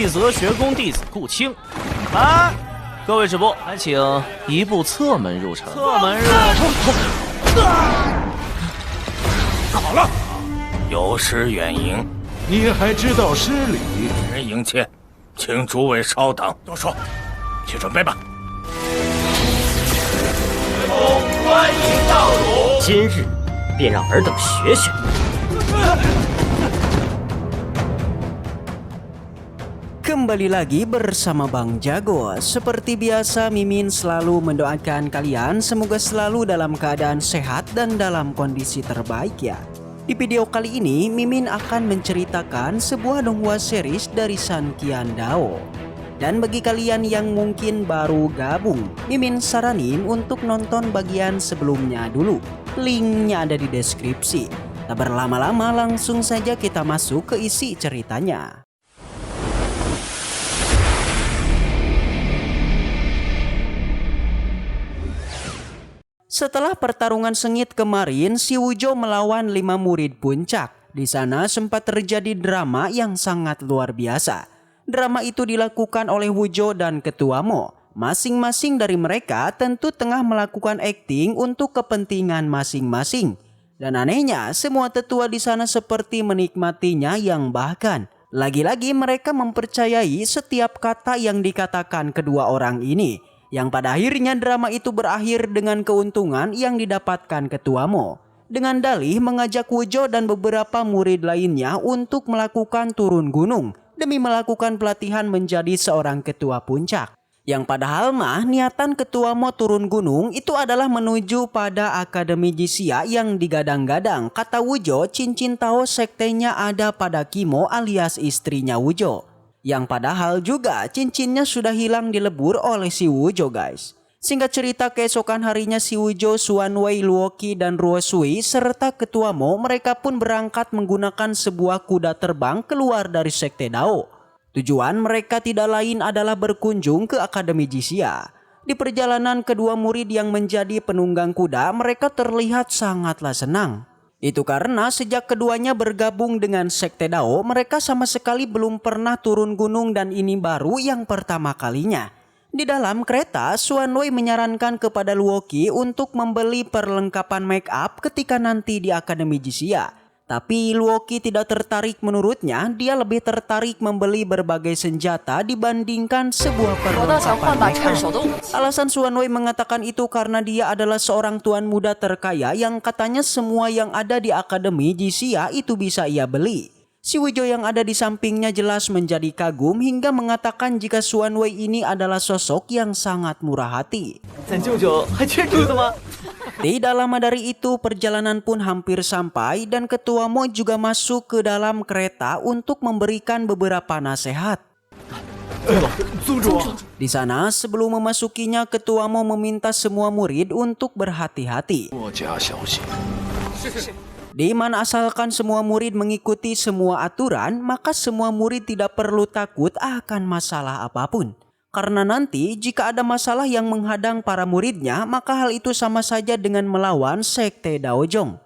细则学宫弟子顾青。来，各位止步，还请移步侧门入城。侧门入城。好了，有失远迎。你还知道失礼？人迎切，请诸位稍等。多说，去准备吧。欢迎到汝。今日便让尔等学学。Kembali lagi bersama Bang Jago. Seperti biasa, Mimin selalu mendoakan kalian semoga selalu dalam keadaan sehat dan dalam kondisi terbaik ya. Di video kali ini, Mimin akan menceritakan sebuah donghua series dari San Qian Dao. Dan bagi kalian yang mungkin baru gabung, Mimin saranin untuk nonton bagian sebelumnya dulu. Linknya ada di deskripsi. Tak berlama-lama, langsung saja kita masuk ke isi ceritanya. Setelah pertarungan sengit kemarin, si Wujo melawan 5 murid puncak. Di sana sempat terjadi drama yang sangat luar biasa. Drama itu dilakukan oleh Wujo dan Ketua Mo. Masing-masing dari mereka tentu tengah melakukan akting untuk kepentingan masing-masing. Dan anehnya, semua tetua di sana seperti menikmatinya yang bahkan lagi-lagi mereka mempercayai setiap kata yang dikatakan kedua orang ini. Yang pada akhirnya drama itu berakhir dengan keuntungan yang didapatkan Ketua Mo. Dengan dalih mengajak Wujo dan beberapa murid lainnya untuk melakukan turun gunung demi melakukan pelatihan menjadi seorang ketua puncak. Yang padahal mah niatan Ketua Mo turun gunung itu adalah menuju pada Akademi Jisia yang digadang-gadang. Kata Wujo, cincin Tao sektenya ada pada Kimo alias istrinya Wujo. Yang padahal juga cincinnya sudah hilang dilebur oleh si Wujo guys. Singkat cerita, keesokan harinya si Wujo, Xuanwei, Luoqi, dan Ruosui serta Ketua Mo mereka pun berangkat menggunakan sebuah kuda terbang keluar dari Sekte Dao. Tujuan mereka tidak lain adalah berkunjung ke Akademi Jisia. Di perjalanan kedua murid yang menjadi penunggang kuda mereka terlihat sangatlah senang. Itu karena sejak keduanya bergabung dengan Sekte Dao, mereka sama sekali belum pernah turun gunung dan ini baru yang pertama kalinya. Di dalam kereta, Xuanwei menyarankan kepada Luoqi untuk membeli perlengkapan make up ketika nanti di Akademi Jisia. Tapi Luoqi tidak tertarik menurutnya, dia lebih tertarik membeli berbagai senjata dibandingkan sebuah perlengkapan make up. Alasan Xuanwei mengatakan itu karena dia adalah seorang tuan muda terkaya yang katanya semua yang ada di Akademi Jisia itu bisa ia beli. Si Wujo yang ada di sampingnya jelas menjadi kagum hingga mengatakan jika Xuanwei ini adalah sosok yang sangat murah hati. Tidak lama dari itu perjalanan pun hampir sampai dan Ketua Mo juga masuk ke dalam kereta untuk memberikan beberapa nasihat. Di sana sebelum memasukinya Ketua Mo meminta semua murid untuk berhati-hati. Di mana asalkan semua murid mengikuti semua aturan, maka semua murid tidak perlu takut akan masalah apapun. Karena nanti jika ada masalah yang menghadang para muridnya, maka hal itu sama saja dengan melawan Sekte Daojong.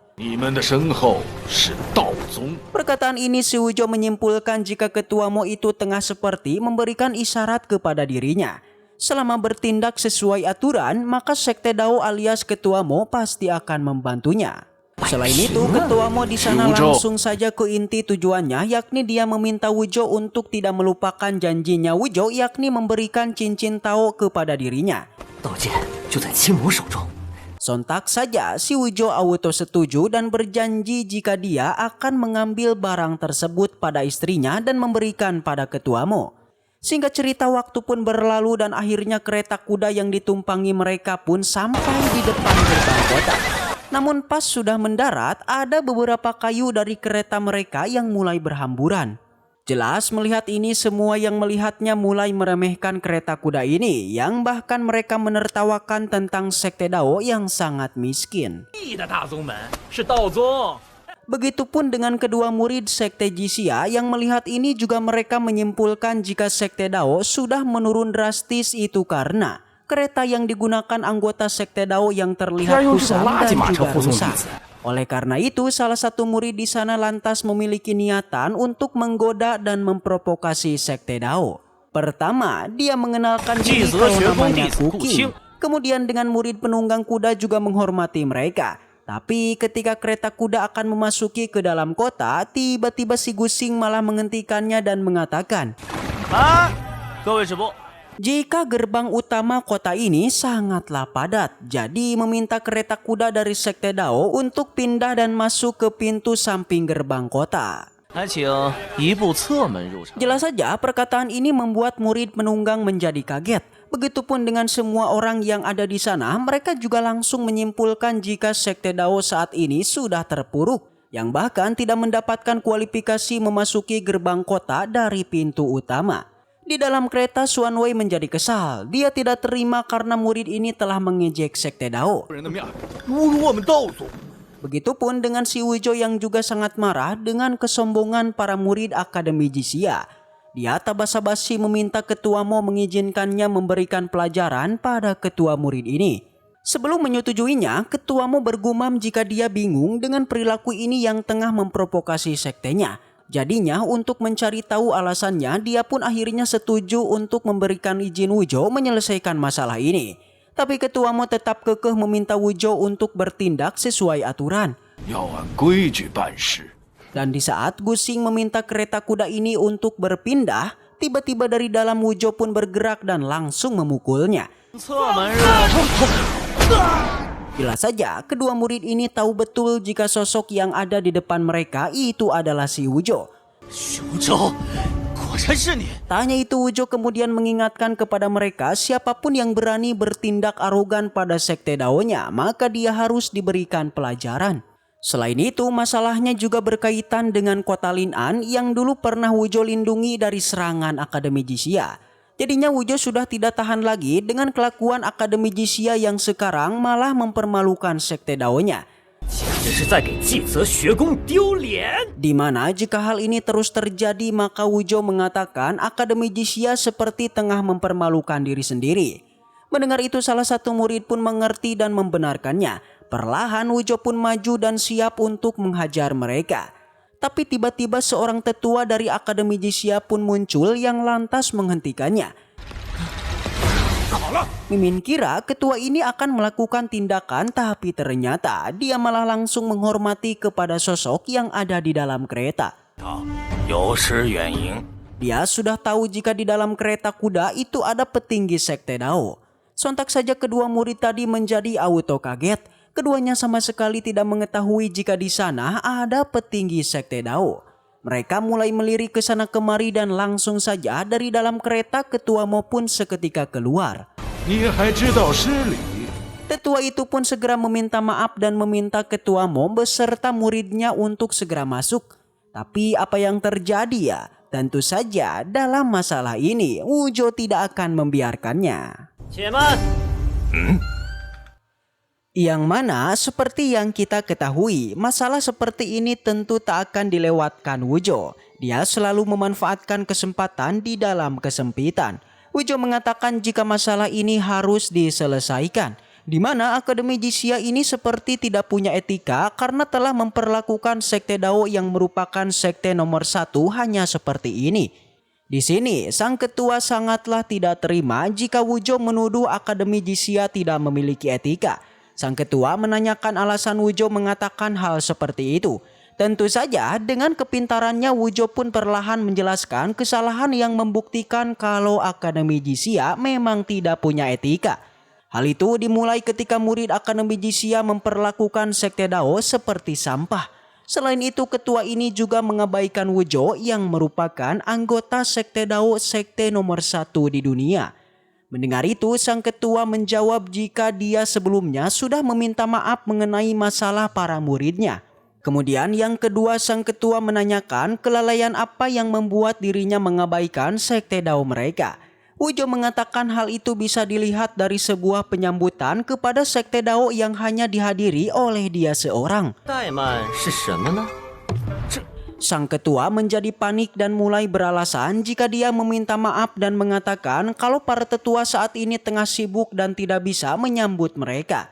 Perkataan ini si Wujo menyimpulkan jika Ketua Mo itu tengah seperti memberikan isyarat kepada dirinya. Selama bertindak sesuai aturan, maka Sekte Dao alias Ketua Mo pasti akan membantunya. Selain itu, Ketua Mo di sana langsung saja ke inti tujuannya, yakni dia meminta Wujo untuk tidak melupakan janjinya Wujo, yakni memberikan cincin Tao kepada dirinya. Sontak saja si Wujo auto setuju dan berjanji jika dia akan mengambil barang tersebut pada istrinya dan memberikan pada Ketua Mo. Singkat cerita, waktu pun berlalu dan akhirnya kereta kuda yang ditumpangi mereka pun sampai di depan gerbang kota. Namun pas sudah mendarat, ada beberapa kayu dari kereta mereka yang mulai berhamburan. Jelas melihat ini, semua yang melihatnya mulai meremehkan kereta kuda ini, yang bahkan mereka menertawakan tentang Sekte Dao yang sangat miskin. Begitupun dengan kedua murid Sekte Jisia yang melihat ini juga mereka menyimpulkan jika Sekte Dao sudah menurun drastis itu karena kereta yang digunakan anggota Sekte Dao yang terlihat kusam dan juga rusak. Oleh karena itu, salah satu murid di sana lantas memiliki niatan untuk menggoda dan memprovokasi Sekte Dao. Pertama, dia mengenalkan diri kalau namanya Kuqing. Kemudian dengan murid penunggang kuda juga menghormati mereka. Tapi ketika kereta kuda akan memasuki ke dalam kota, tiba-tiba si Guxing malah menghentikannya dan mengatakan, jika gerbang utama kota ini sangatlah padat, jadi meminta kereta kuda dari Sekte Dao untuk pindah dan masuk ke pintu samping gerbang kota. Jelas saja perkataan ini membuat murid penunggang menjadi kaget. Begitupun dengan semua orang yang ada di sana, mereka juga langsung menyimpulkan jika Sekte Dao saat ini sudah terpuruk, yang bahkan tidak mendapatkan kualifikasi memasuki gerbang kota dari pintu utama. Di dalam kereta, Xuan Wei menjadi kesal. Dia tidak terima karena murid ini telah mengejek Sekte Dao. Begitupun dengan si Wuzhou yang juga sangat marah dengan kesombongan para murid Akademi Jixia. Dia tak basa-basi meminta Ketua Mo mengizinkannya memberikan pelajaran pada ketua murid ini. Sebelum menyetujuinya, Ketua Mo bergumam jika dia bingung dengan perilaku ini yang tengah memprovokasi sektenya. Jadinya untuk mencari tahu alasannya, dia pun akhirnya setuju untuk memberikan izin Wuzhou menyelesaikan masalah ini. Tapi Ketua Mo tetap kekeh meminta Wuzhou untuk bertindak sesuai aturan. Dan di saat Guxing meminta kereta kuda ini untuk berpindah, tiba-tiba dari dalam Wuzhou pun bergerak dan langsung memukulnya. Jelas saja, kedua murid ini tahu betul jika sosok yang ada di depan mereka itu adalah si Wuzhou. Tak hanya itu, Wuzhou kemudian mengingatkan kepada mereka siapapun yang berani bertindak arogan pada Sekte Dao-nya, maka dia harus diberikan pelajaran. Selain itu, masalahnya juga berkaitan dengan kota Lin'an yang dulu pernah Wuzhou lindungi dari serangan Akademi Jixia. Jadinya Wuzhou sudah tidak tahan lagi dengan kelakuan Akademi Jixia yang sekarang malah mempermalukan Sekte Dao-nya. Di mana jika hal ini terus terjadi, maka Wuzhou mengatakan Akademi Jixia seperti tengah mempermalukan diri sendiri. Mendengar itu, salah satu murid pun mengerti dan membenarkannya. Perlahan Wuzhou pun maju dan siap untuk menghajar mereka. Tapi tiba-tiba seorang tetua dari Akademi Jixia pun muncul yang lantas menghentikannya. Mimin kira ketua ini akan melakukan tindakan, tapi ternyata dia malah langsung menghormati kepada sosok yang ada di dalam kereta. Dia sudah tahu jika di dalam kereta kuda itu ada petinggi Sekte Dao. Sontak saja kedua murid tadi menjadi auto kaget. Keduanya sama sekali tidak mengetahui jika di sana ada petinggi Sekte Dao. Mereka mulai melirik ke sana kemari dan langsung saja dari dalam kereta Ketua Mo pun seketika keluar. Tetua itu pun segera meminta maaf dan meminta Ketua Mo beserta muridnya untuk segera masuk. Tapi apa yang terjadi ya? Tentu saja dalam masalah ini Wuzhou tidak akan membiarkannya. Yang mana seperti yang kita ketahui, masalah seperti ini tentu tak akan dilewatkan Wuzhou. Dia selalu memanfaatkan kesempatan di dalam kesempitan. Wuzhou mengatakan jika masalah ini harus diselesaikan, di mana Akademi Jixia ini seperti tidak punya etika karena telah memperlakukan Sekte Dao yang merupakan sekte nomor 1 hanya seperti ini. Di sini, sang ketua sangatlah tidak terima jika Wuzhou menuduh Akademi Jixia tidak memiliki etika. Sang ketua menanyakan alasan Wuzhou mengatakan hal seperti itu. Tentu saja dengan kepintarannya Wuzhou pun perlahan menjelaskan kesalahan yang membuktikan kalau Akademi Jixia memang tidak punya etika. Hal itu dimulai ketika murid Akademi Jixia memperlakukan Sekte Dao seperti sampah. Selain itu, ketua ini juga mengabaikan Wuzhou yang merupakan anggota Sekte Dao, sekte nomor 1 di dunia. Mendengar itu, sang ketua menjawab jika dia sebelumnya sudah meminta maaf mengenai masalah para muridnya. Kemudian yang kedua, sang ketua menanyakan kelalaian apa yang membuat dirinya mengabaikan Sekte Dao mereka. Wuzhou mengatakan hal itu bisa dilihat dari sebuah penyambutan kepada Sekte Dao yang hanya dihadiri oleh dia seorang. Sang ketua menjadi panik dan mulai beralasan jika dia meminta maaf dan mengatakan kalau para tetua saat ini tengah sibuk dan tidak bisa menyambut mereka.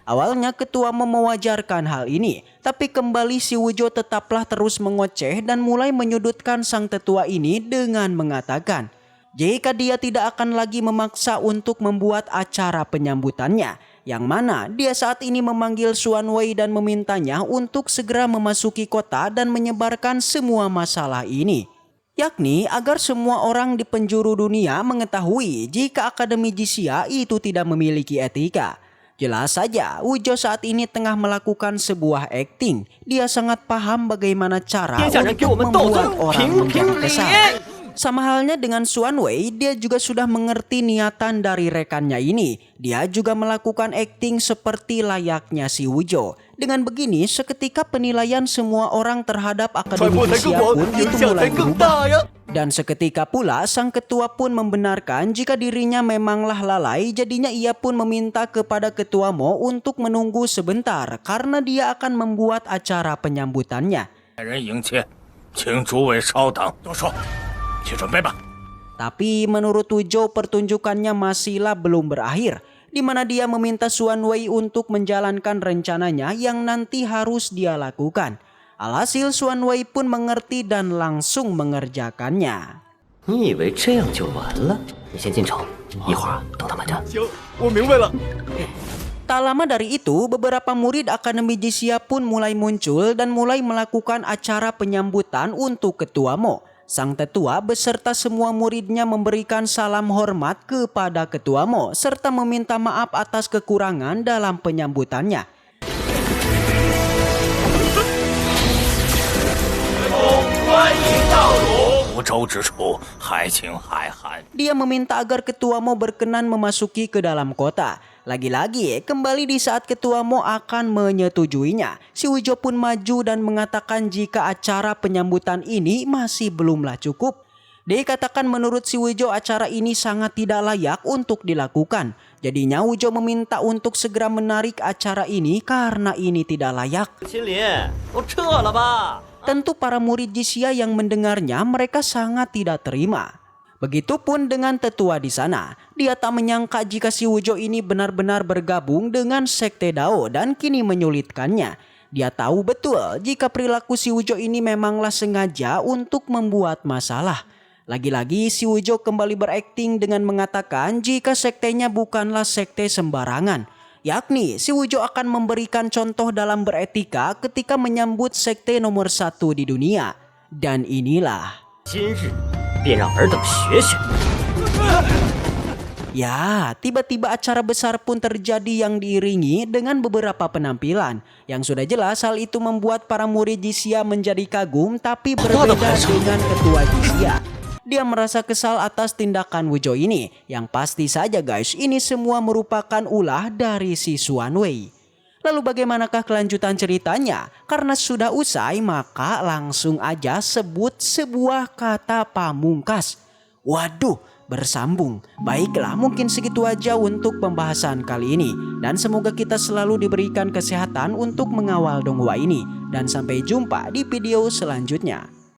Awalnya ketua mewajarkan hal ini, tapi kembali si Wujo tetaplah terus mengoceh dan mulai menyudutkan sang tetua ini dengan mengatakan jika dia tidak akan lagi memaksa untuk membuat acara penyambutannya, yang mana dia saat ini memanggil Xuan Wei dan memintanya untuk segera memasuki kota dan menyebarkan semua masalah ini. Yakni agar semua orang di penjuru dunia mengetahui jika Akademi Jisia itu tidak memiliki etika. Jelas saja, Wujo saat ini tengah melakukan sebuah akting. Dia sangat paham bagaimana cara untuk membuat orang menjadi kesal. Sama halnya dengan Xuan Wei, dia juga sudah mengerti niatan dari rekannya ini. Dia juga melakukan akting seperti layaknya si Wujo. Dengan begini, seketika penilaian semua orang terhadap Akademi Jisia pun itu mulai berubah. Dan seketika pula sang ketua pun membenarkan jika dirinya memanglah lalai, jadinya ia pun meminta kepada ketua Mo untuk menunggu sebentar karena dia akan membuat acara penyambutannya. Tapi menurut Wujo pertunjukannya masihlah belum berakhir, di mana dia meminta Xuan Wei untuk menjalankan rencananya yang nanti harus dia lakukan. Alhasil Xuan Wei pun mengerti dan langsung mengerjakannya. Tak lama dari itu, beberapa murid Akademi Jisia pun mulai muncul dan mulai melakukan acara penyambutan untuk ketua Mo. Sang tetua beserta semua muridnya memberikan salam hormat kepada ketua Mo serta meminta maaf atas kekurangan dalam penyambutannya. Dia meminta agar ketua Mo berkenan memasuki ke dalam kota. Lagi-lagi, kembali di saat ketua Mo akan menyetujuinya, si Wujo pun maju dan mengatakan jika acara penyambutan ini masih belumlah cukup. Dikatakan menurut si Wujo acara ini sangat tidak layak untuk dilakukan. Jadinya Wujo meminta untuk segera menarik acara ini karena ini tidak layak. Tentu para murid Jisia yang mendengarnya mereka sangat tidak terima. Begitupun dengan tetua di sana. Dia tak menyangka jika si Wujo ini benar-benar bergabung dengan sekte Dao dan kini menyulitkannya. Dia tahu betul jika perilaku si Wujo ini memanglah sengaja untuk membuat masalah. Lagi-lagi si Wujo kembali berakting dengan mengatakan jika sektenya bukanlah sekte sembarangan. Yakni si Wujo akan memberikan contoh dalam beretika ketika menyambut sekte nomor 1 di dunia. Dan inilah. Ya, tiba-tiba acara besar pun terjadi yang diiringi dengan beberapa penampilan. Yang sudah jelas hal itu membuat para murid Jisia menjadi kagum tapi berbeda dengan ketua Jisia. Dia merasa kesal atas tindakan Wujo ini. Yang pasti saja guys, ini semua merupakan ulah dari si Xuan Wei. Lalu bagaimanakah kelanjutan ceritanya? Karena sudah usai maka langsung aja sebut sebuah kata pamungkas. Waduh, bersambung. Baiklah, mungkin segitu aja untuk pembahasan kali ini. Dan semoga kita selalu diberikan kesehatan untuk mengawal donghua ini. Dan sampai jumpa di video selanjutnya.